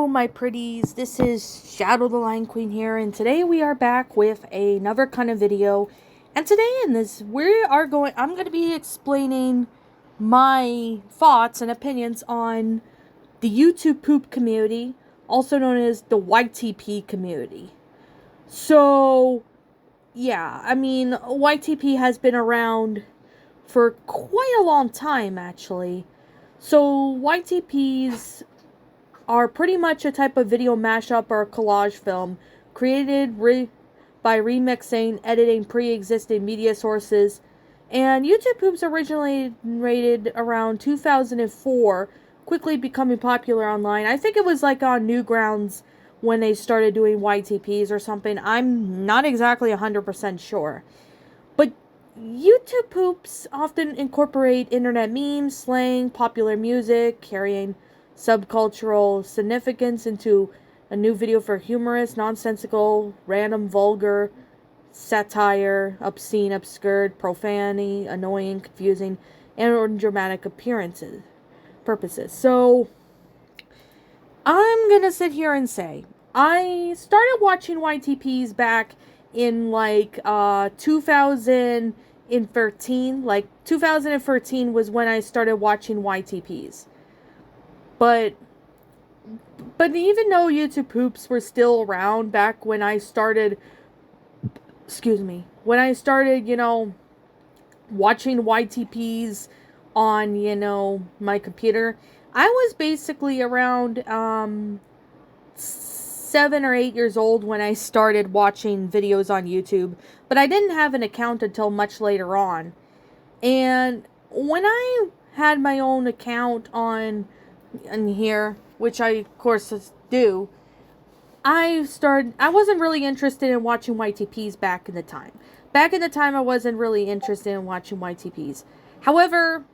Hello, my pretties. This is Shadow the Lion Queen here, and today we are back with another kind of video. And today in this, I'm going to be explaining my thoughts and opinions on the YouTube poop community, also known as the YTP community. So, yeah, I mean, YTP has been around for quite a long time, actually. So, YTPs are pretty much a type of video mashup or collage film created by remixing, editing pre-existing media sources. And YouTube poops originally rated around 2004, quickly becoming popular online. I think it was like on Newgrounds when they started doing YTPs or something. I'm not exactly 100% sure. But YouTube poops often incorporate internet memes, slang, popular music, carrying subcultural significance into a new video for humorous, nonsensical, random, vulgar, satire, obscene, obscure, profanity, annoying, confusing, and dramatic purposes. So, I'm gonna sit here and say, I started watching YTPs back in 2013. 2013 was when I started watching YTPs. But even though YouTube poops were still around back when I started, watching YTPs on, my computer, I was basically around 7 or 8 years old when I started watching videos on YouTube, but I didn't have an account until much later on. And when I had my own account on here, which I of course do, I wasn't really interested in watching YTPs back in the time. Back in the time, I wasn't really interested in watching YTPs. However,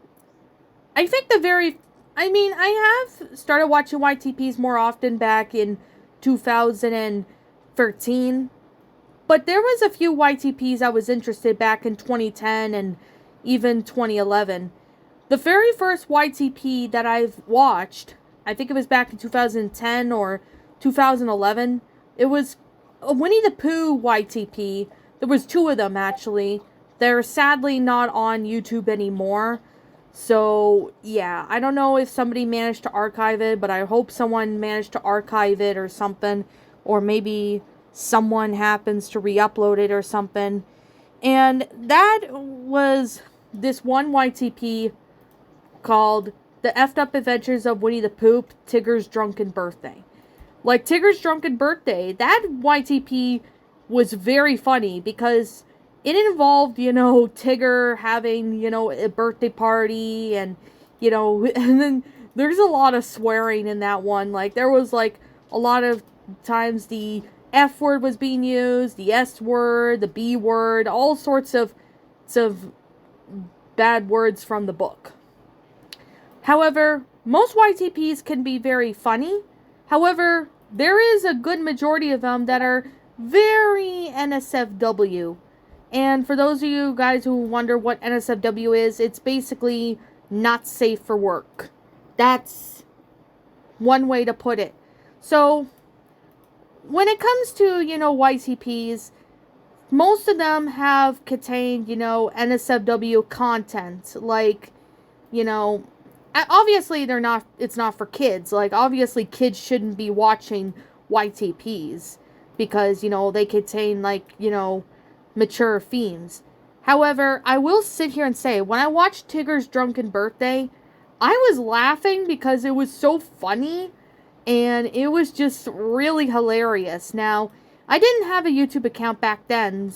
I think I have started watching YTPs more often back in 2013, but there was a few YTPs I was interested back in 2010 and even 2011. The very first YTP that I've watched, I think it was back in 2010 or 2011. It was a Winnie the Pooh YTP. There was two of them, actually. They're sadly not on YouTube anymore. So, yeah, I don't know if somebody managed to archive it, but I hope someone managed to archive it or something. Or maybe someone happens to re-upload it or something. And that was this one YTP called The Effed Up Adventures of Winnie the Pooh, Tigger's Drunken Birthday. Like, Tigger's Drunken Birthday, that YTP was very funny because it involved, Tigger having, a birthday party and, and then there's a lot of swearing in that one. Like, there was, a lot of times the F word was being used, the S word, the B word, all sorts of bad words from the book. However, most YTPs can be very funny. However, there is a good majority of them that are very NSFW. And for those of you guys who wonder what NSFW is, it's basically not safe for work. That's one way to put it. So, when it comes to, YTPs, most of them have contained, NSFW content. Like, obviously it's not for kids. Like, obviously kids shouldn't be watching YTPs because, they contain, mature themes. However, I will sit here and say, when I watched Tigger's Drunken Birthday, I was laughing because it was so funny and it was just really hilarious. Now, I didn't have a YouTube account back then,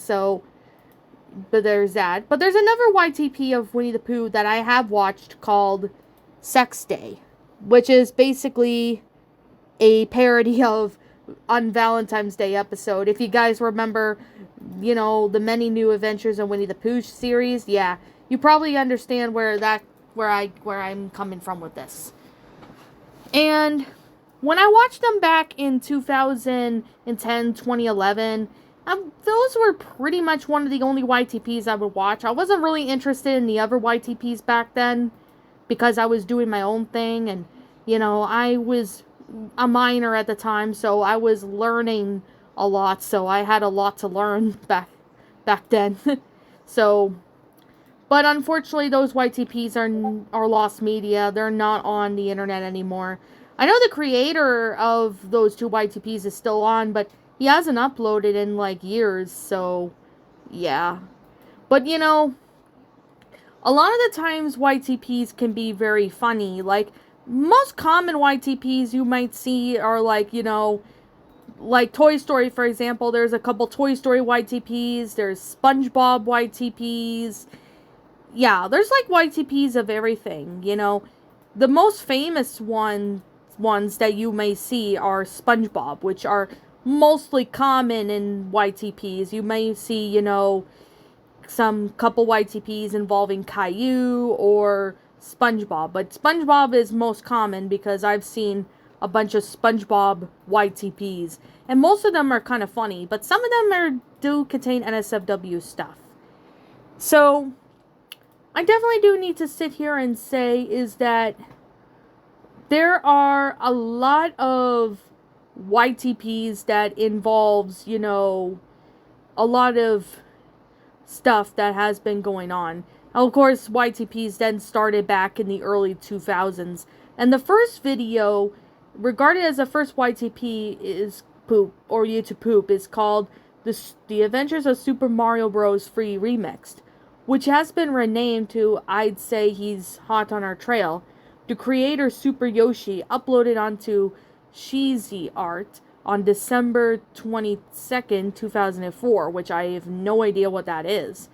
but there's that. But there's another YTP of Winnie the Pooh that I have watched called Sex Day, which is basically a parody of on Valentine's Day episode. If you guys remember, the many new adventures in Winnie the Pooh series, yeah, you probably understand where I'm coming from with this. And when I watched them back in 2010, 2011, those were pretty much one of the only YTPs I would watch. I wasn't really interested in the other YTPs back then because I was doing my own thing and, I was a minor at the time, so I was learning a lot, so I had a lot to learn back then. So, but unfortunately, those YTPs are lost media. They're not on the internet anymore. I know the creator of those two YTPs is still on, but he hasn't uploaded in like years, so yeah. But you know, a lot of the times YTPs can be very funny. Like, most common YTPs you might see are like, you know, like Toy Story, for example. There's a couple Toy Story YTPs. There's SpongeBob YTPs. Yeah, there's like YTPs of everything, you know. The most famous ones that you may see are SpongeBob, which are mostly common in YTPs. You may see, you know, some couple YTPs involving Caillou or SpongeBob, but SpongeBob is most common because I've seen a bunch of SpongeBob YTPs, and most of them are kind of funny, but some of them do contain NSFW stuff. So I definitely do need to sit here and say is that there are a lot of YTPs that involves, you know, a lot of stuff that has been going on. Of course, YTPs then started back in the early 2000s. And the first video, regarded as the first YTP, is poop, or YouTube poop, is called The Adventures of Super Mario Bros. Free Remixed, which has been renamed to I'd Say He's Hot on Our Trail. The creator, Super Yoshi, uploaded onto Sheezy Art on December 22nd, 2004, which I have no idea what that is.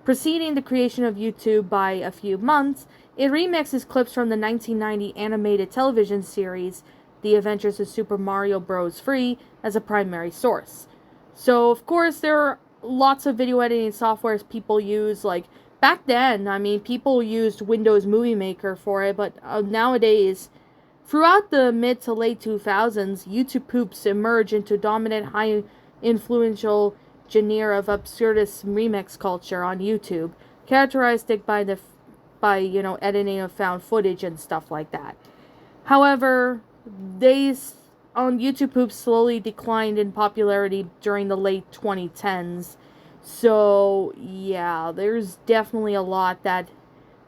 Preceding the creation of YouTube by a few months, it remixes clips from the 1990 animated television series The Adventures of Super Mario Bros. Free as a primary source. So, of course, there are lots of video editing softwares people use. Like, back then, I mean, people used Windows Movie Maker for it, but nowadays, throughout the mid to late 2000s, YouTube poops emerged into dominant, high influential genre of absurdist remix culture on YouTube, characterized by you know, editing of found footage and stuff like that. However, they on YouTube poops slowly declined in popularity during the late 2010s. So yeah, there's definitely a lot that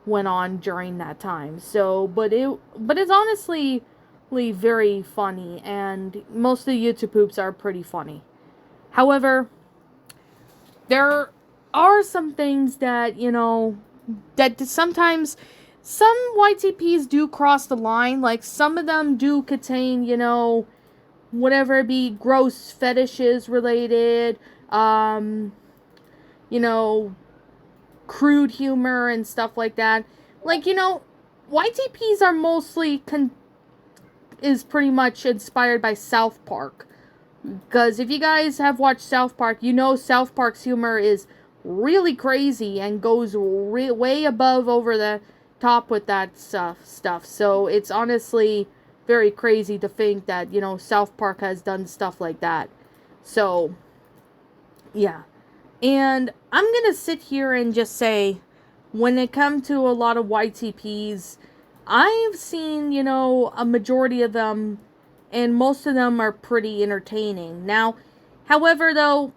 went on during that time. So, but it's honestly very funny, and most of the YouTube poops are pretty funny. However, there are some things that, you know, that sometimes some YTPs do cross the line. Like, some of them do contain, you know, whatever it be, gross fetishes related, you know, crude humor and stuff like that. Like, you know, YTPs are mostly is pretty much inspired by South Park. Because if you guys have watched South Park, you know South Park's humor is really crazy and goes way above over the top with that stuff. So it's honestly very crazy to think that, you know, South Park has done stuff like that. So, yeah. And I'm going to sit here and just say, when it comes to a lot of YTPs, I've seen, you know, a majority of them, and most of them are pretty entertaining. Now, however, though,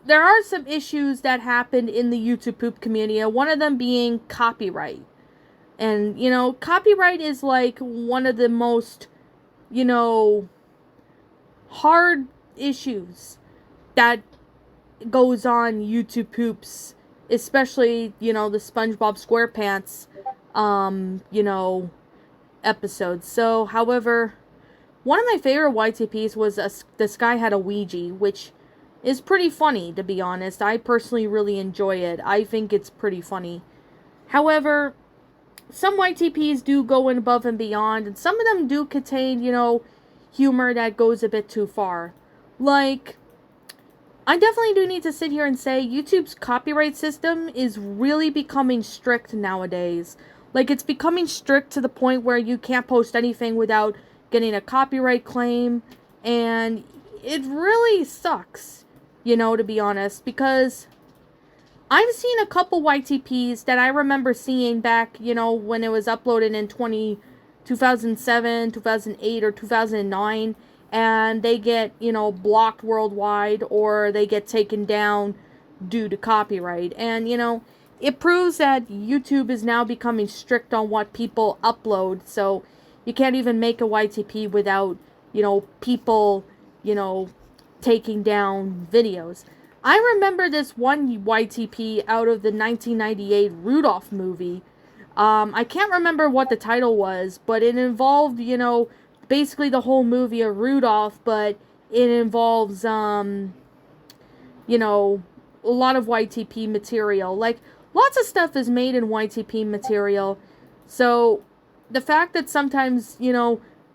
there are some issues that happened in the YouTube poop community, one of them being copyright. And, you know, copyright is like one of the most, you know, hard issues that goes on YouTube poops, especially, you know, the SpongeBob SquarePants, you know, episodes. So, however, one of my favorite YTPs was this guy had a Ouija, which is pretty funny, to be honest. I personally really enjoy it. I think it's pretty funny. However, some YTPs do go in above and beyond, and some of them do contain, you know, humor that goes a bit too far. Like, I definitely do need to sit here and say YouTube's copyright system is really becoming strict nowadays. Like, it's becoming strict to the point where you can't post anything without getting a copyright claim, and it really sucks, you know, to be honest, because I've seen a couple YTPs that I remember seeing back, you know, when it was uploaded in 2007, 2008, or 2009, and they get, blocked worldwide, or they get taken down due to copyright. And, it proves that YouTube is now becoming strict on what people upload, so you can't even make a YTP without, people, taking down videos. I remember this one YTP out of the 1998 Rudolph movie. I can't remember what the title was, but it involved, basically the whole movie of Rudolph, but it involves, a lot of YTP material. Like, lots of stuff is made in YTP material. So, the fact that sometimes,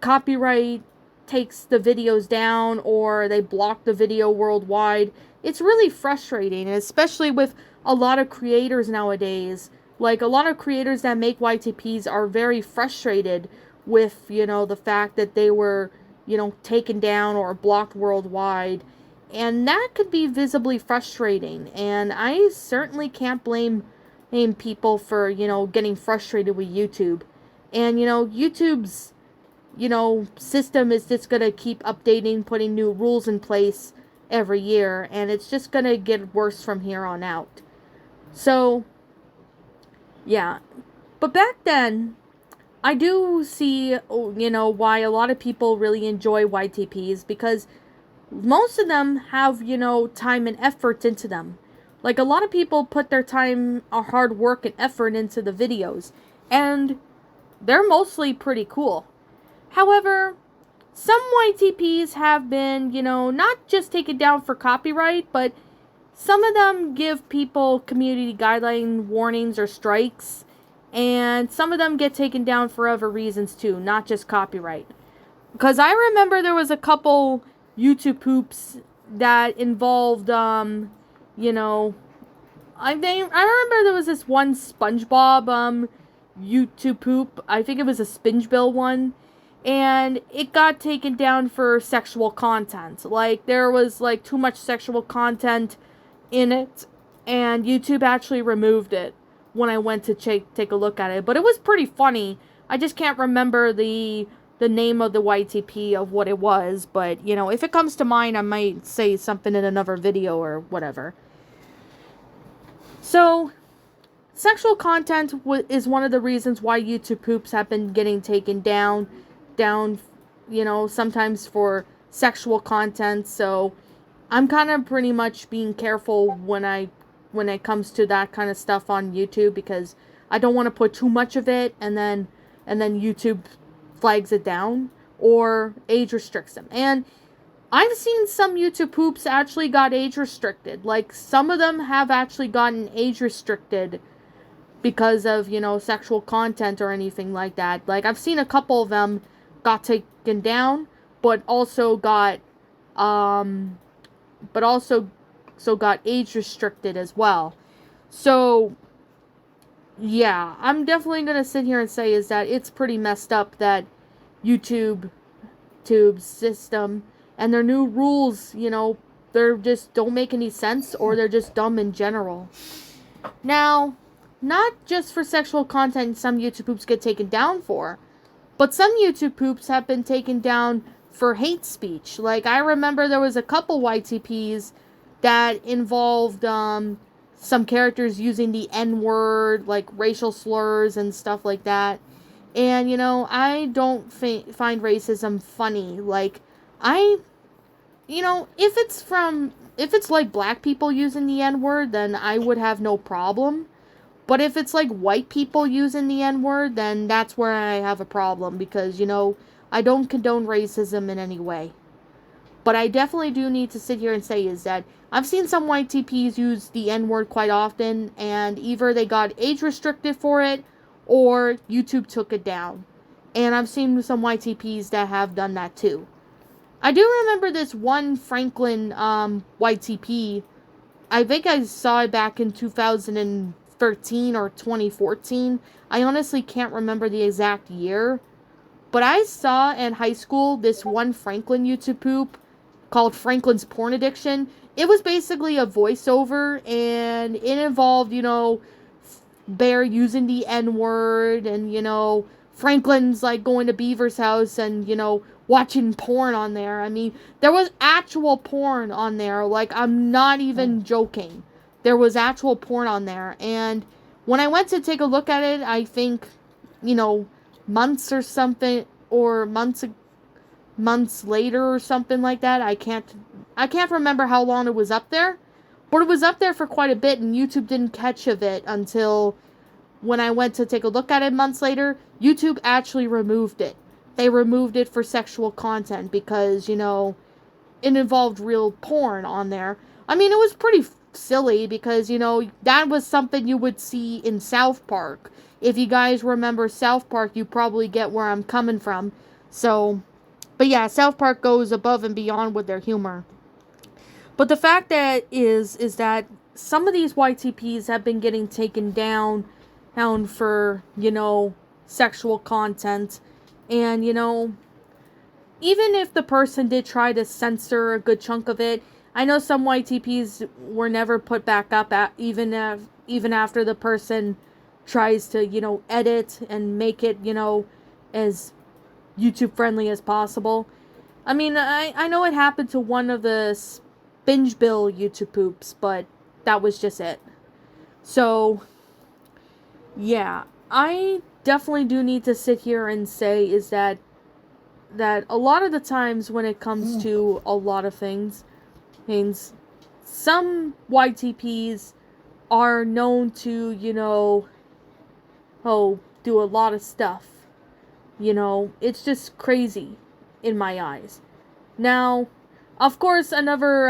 copyright takes the videos down, or they block the video worldwide, it's really frustrating, especially with a lot of creators nowadays. Like, a lot of creators that make YTPs are very frustrated with, the fact that they were, taken down or blocked worldwide. And that could be visibly frustrating. And I certainly can't blame people for, getting frustrated with YouTube. And, YouTube's, system is just going to keep updating, putting new rules in place every year. And it's just going to get worse from here on out. So, yeah. But back then, I do see, why a lot of people really enjoy YTPs, because most of them have, time and effort into them. Like, a lot of people put their time, hard work, and effort into the videos. And they're mostly pretty cool. However, some YTPs have been, not just taken down for copyright, but some of them give people community guideline warnings or strikes. And some of them get taken down for other reasons too, not just copyright. Because I remember there was a couple YouTube poops that involved, I remember there was this one SpongeBob, YouTube poop. I think it was a Spingebill one. And it got taken down for sexual content. Like, there was, too much sexual content in it. And YouTube actually removed it when I went to take a look at it. But it was pretty funny. I just can't remember the name of the YTP of what it was. But, if it comes to mind, I might say something in another video or whatever. So, sexual content is one of the reasons why YouTube poops have been getting taken down, sometimes for sexual content. So, I'm kind of pretty much being careful when it comes to that kind of stuff on YouTube, because I don't want to put too much of it and then YouTube flags it down or age restricts them. And I've seen some YouTube poops actually got age restricted. Like, some of them have actually gotten age restricted because of, sexual content or anything like that. Like, I've seen a couple of them got taken down, but also got got age restricted as well. So, yeah, I'm definitely going to sit here and say is that it's pretty messed up that YouTube's system and their new rules, they're just don't make any sense, or they're just dumb in general. Now, not just for sexual content some YouTube poops get taken down for, but some YouTube poops have been taken down for hate speech. Like, I remember there was a couple YTPs that involved some characters using the N-word, like racial slurs and stuff like that. And, I don't find racism funny. Like, if it's like black people using the N-word, then I would have no problem. But if it's like white people using the N-word, then that's where I have a problem, because, I don't condone racism in any way. But I definitely do need to sit here and say is that I've seen some YTPs use the N-word quite often, and either they got age restricted for it, or YouTube took it down. And I've seen some YTPs that have done that too. I do remember this one Franklin YTP. I think I saw it back in 2013 or 2014. I honestly can't remember the exact year. But I saw in high school this one Franklin YouTube poop called Franklin's Porn Addiction. It was basically a voiceover, and it involved, Bear using the N-word and, Franklin's like going to Beaver's house and, watching porn on there. I mean, there was actual porn on there. Like, I'm not even joking. There was actual porn on there. And when I went to take a look at it, I think, months or something, or months later or something like that. I can't remember how long it was up there. But it was up there for quite a bit, and YouTube didn't catch of it until when I went to take a look at it months later. YouTube actually removed it. They removed it for sexual content because, it involved real porn on there. I mean, it was pretty silly because, that was something you would see in South Park. If you guys remember South Park, you probably get where I'm coming from. So, but yeah, South Park goes above and beyond with their humor. But the fact that is that some of these YTPs have been getting taken down for, sexual content. And, even if the person did try to censor a good chunk of it, I know some YTPs were never put back up even after the person tries to, edit and make it, as YouTube friendly as possible. I mean, I know it happened to one of the binge bill YouTube poops, but that was just it. So, yeah, I definitely do need to sit here and say is that a lot of the times when it comes to a lot of things, some YTPs are known to, do a lot of stuff. It's just crazy in my eyes. Now, of course, another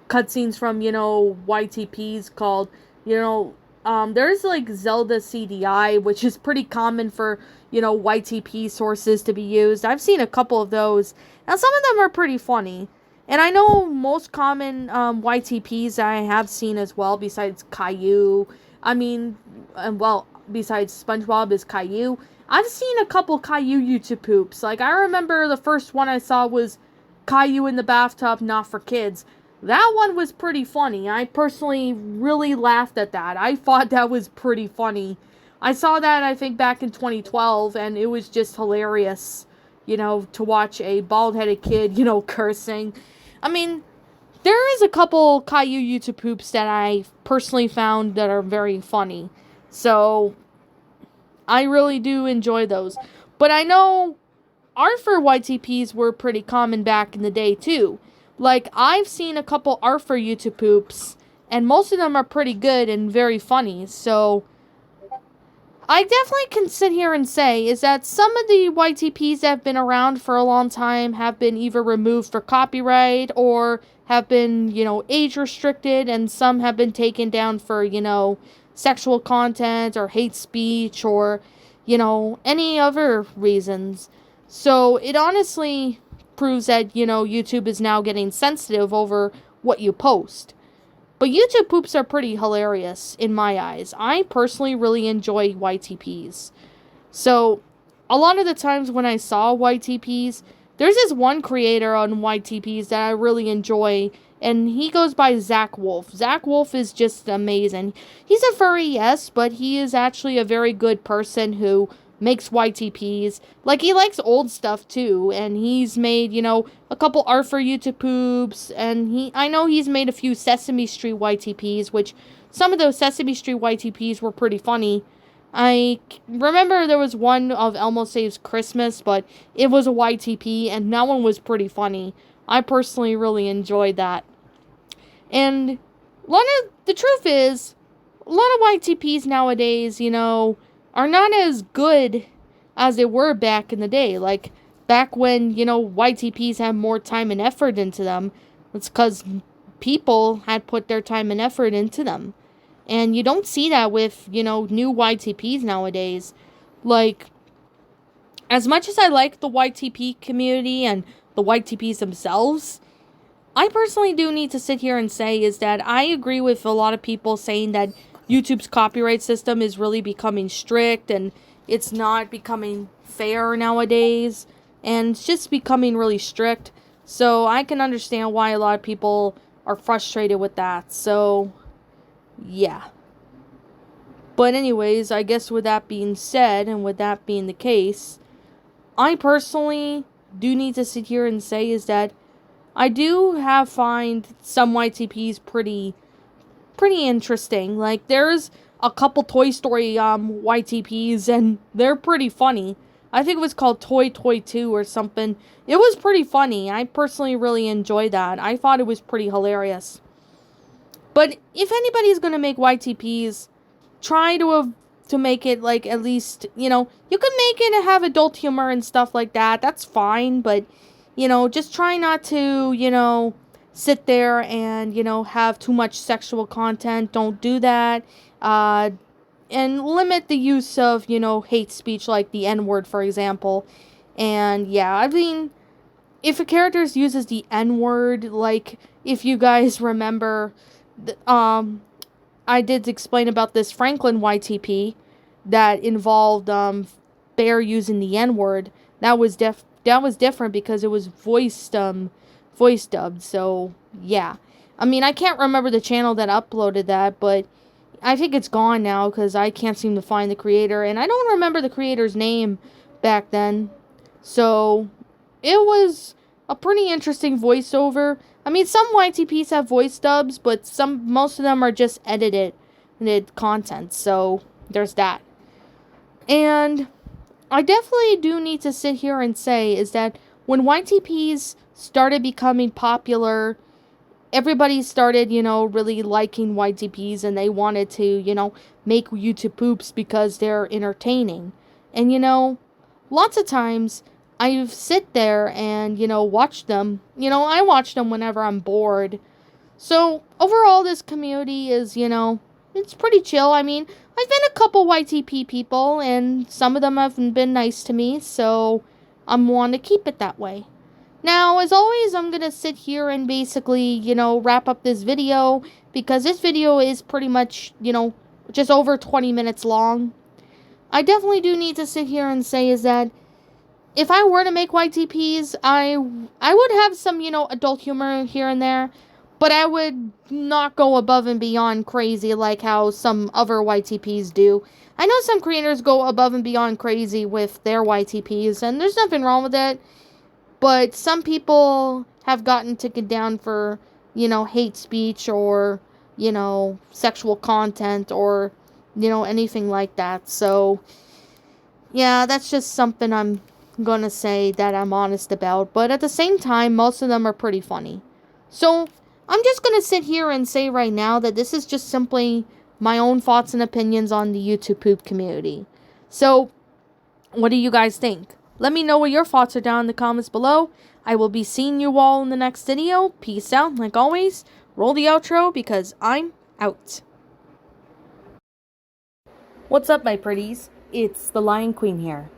cutscenes from, YTPs called, there's like Zelda CDI, which is pretty common for, YTP sources to be used. I've seen a couple of those, and some of them are pretty funny. And I know most common YTPs I have seen as well, besides Caillou. I mean, besides SpongeBob is Caillou. I've seen a couple Caillou YouTube poops. Like, I remember the first one I saw was Caillou in the bathtub, not for kids. That one was pretty funny. I personally really laughed at that. I thought that was pretty funny. I saw that, I think, back in 2012, and it was just hilarious, to watch a bald-headed kid, cursing. I mean, there is a couple Caillou YouTube poops that I personally found that are very funny. So, I really do enjoy those. But I know Arthur YTPs were pretty common back in the day, too. Like, I've seen a couple Arthur YouTube poops, and most of them are pretty good and very funny. So, I definitely can sit here and say is that some of the YTPs that have been around for a long time have been either removed for copyright or have been, age restricted, and some have been taken down for, sexual content or hate speech or, any other reasons. So it honestly proves that, YouTube is now getting sensitive over what you post. But YouTube poops are pretty hilarious in my eyes. I personally really enjoy YTPs. So, a lot of the times when I saw YTPs, there's this one creator on YTPs that I really enjoy, and he goes by Zach Wolf. Zach Wolf is just amazing. He's a furry, yes, but he is actually a very good person who makes YTPs. Like, he likes old stuff, too, and he's made, a couple Arthur YouTube poops, and I know he's made a few Sesame Street YTPs, which some of those Sesame Street YTPs were pretty funny. I remember there was one of Elmo Saves Christmas, but it was a YTP, and that one was pretty funny. I personally really enjoyed that. And the truth is, a lot of YTPs nowadays, are not as good as they were back in the day. Like, back when, YTPs had more time and effort into them. It's because people had put their time and effort into them. And you don't see that with, new YTPs nowadays. Like, as much as I like the YTP community and the YTPs themselves, I personally do need to sit here and say is that I agree with a lot of people saying that YouTube's copyright system is really becoming strict and it's not becoming fair nowadays, and it's just becoming really strict. So I can understand why a lot of people are frustrated with that. So, yeah. But anyways, I guess with that being said, and with that being the case, I personally do need to sit here and say is that I do find some YTPs pretty interesting. Like, there's a couple Toy Story YTPs, and they're pretty funny. I think it was called Toy 2 or something. It was pretty funny. I personally really enjoyed that. I thought it was pretty hilarious. But if anybody's gonna make YTPs, try to make it, like, at least, you can make it have adult humor and stuff like that. That's fine, but, just try not to, sit there and, have too much sexual content. Don't do that. And limit the use of, hate speech, like the N-word, for example. And, yeah, I mean, if a character uses the N-word, like, if you guys remember, I did explain about this Franklin YTP that involved Bear using the N-word. That was different because it was voice dubbed. So yeah, I mean, I can't remember the channel that uploaded that, but I think it's gone now because I can't seem to find the creator, and I don't remember the creator's name back then. So it was a pretty interesting voiceover. I mean, some YTPs have voice dubs, but most of them are just edited content. So there's that. And I definitely do need to sit here and say is that when YTPs started becoming popular, everybody started, really liking YTPs, and they wanted to, make YouTube poops because they're entertaining. And, lots of times I sit there and, watch them. I watch them whenever I'm bored. So, overall, this community is, it's pretty chill. I mean, I've met a couple YTP people, and some of them have been nice to me, so I'm want to keep it that way. Now, as always, I'm going to sit here and basically, wrap up this video, because this video is pretty much, just over 20 minutes long. I definitely do need to sit here and say is that if I were to make YTPs, I would have some, adult humor here and there, but I would not go above and beyond crazy like how some other YTPs do. I know some creators go above and beyond crazy with their YTPs, and there's nothing wrong with it. But some people have gotten taken down for, hate speech or, sexual content or, anything like that. So, yeah, that's just something I'm going to say that I'm honest about. But at the same time, most of them are pretty funny. So, I'm just going to sit here and say right now that this is just simply my own thoughts and opinions on the YouTube poop community. So, what do you guys think? Let me know what your thoughts are down in the comments below. I will be seeing you all in the next video. Peace out. Like always, roll the outro because I'm out. What's up, my pretties? It's the Lion Queen here.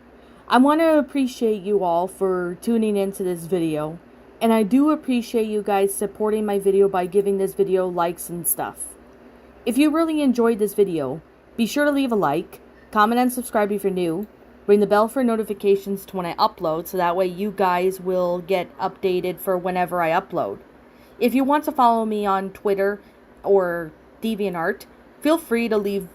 I want to appreciate you all for tuning into this video. And I do appreciate you guys supporting my video by giving this video likes and stuff. If you really enjoyed this video, be sure to leave a like, comment and subscribe if you're new. Ring the bell for notifications to when I upload, so that way you guys will get updated for whenever I upload. If you want to follow me on Twitter or DeviantArt, feel free to leave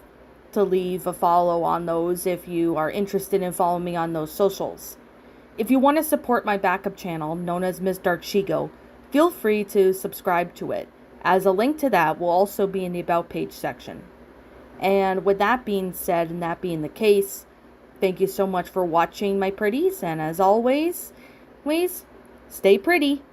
a follow on those if you are interested in following me on those socials. If you want to support my backup channel, known as Ms. Dark Shigo, feel free to subscribe to it, as a link to that will also be in the About page section. And with that being said, and that being the case, thank you so much for watching, my pretties, and as always, stay pretty.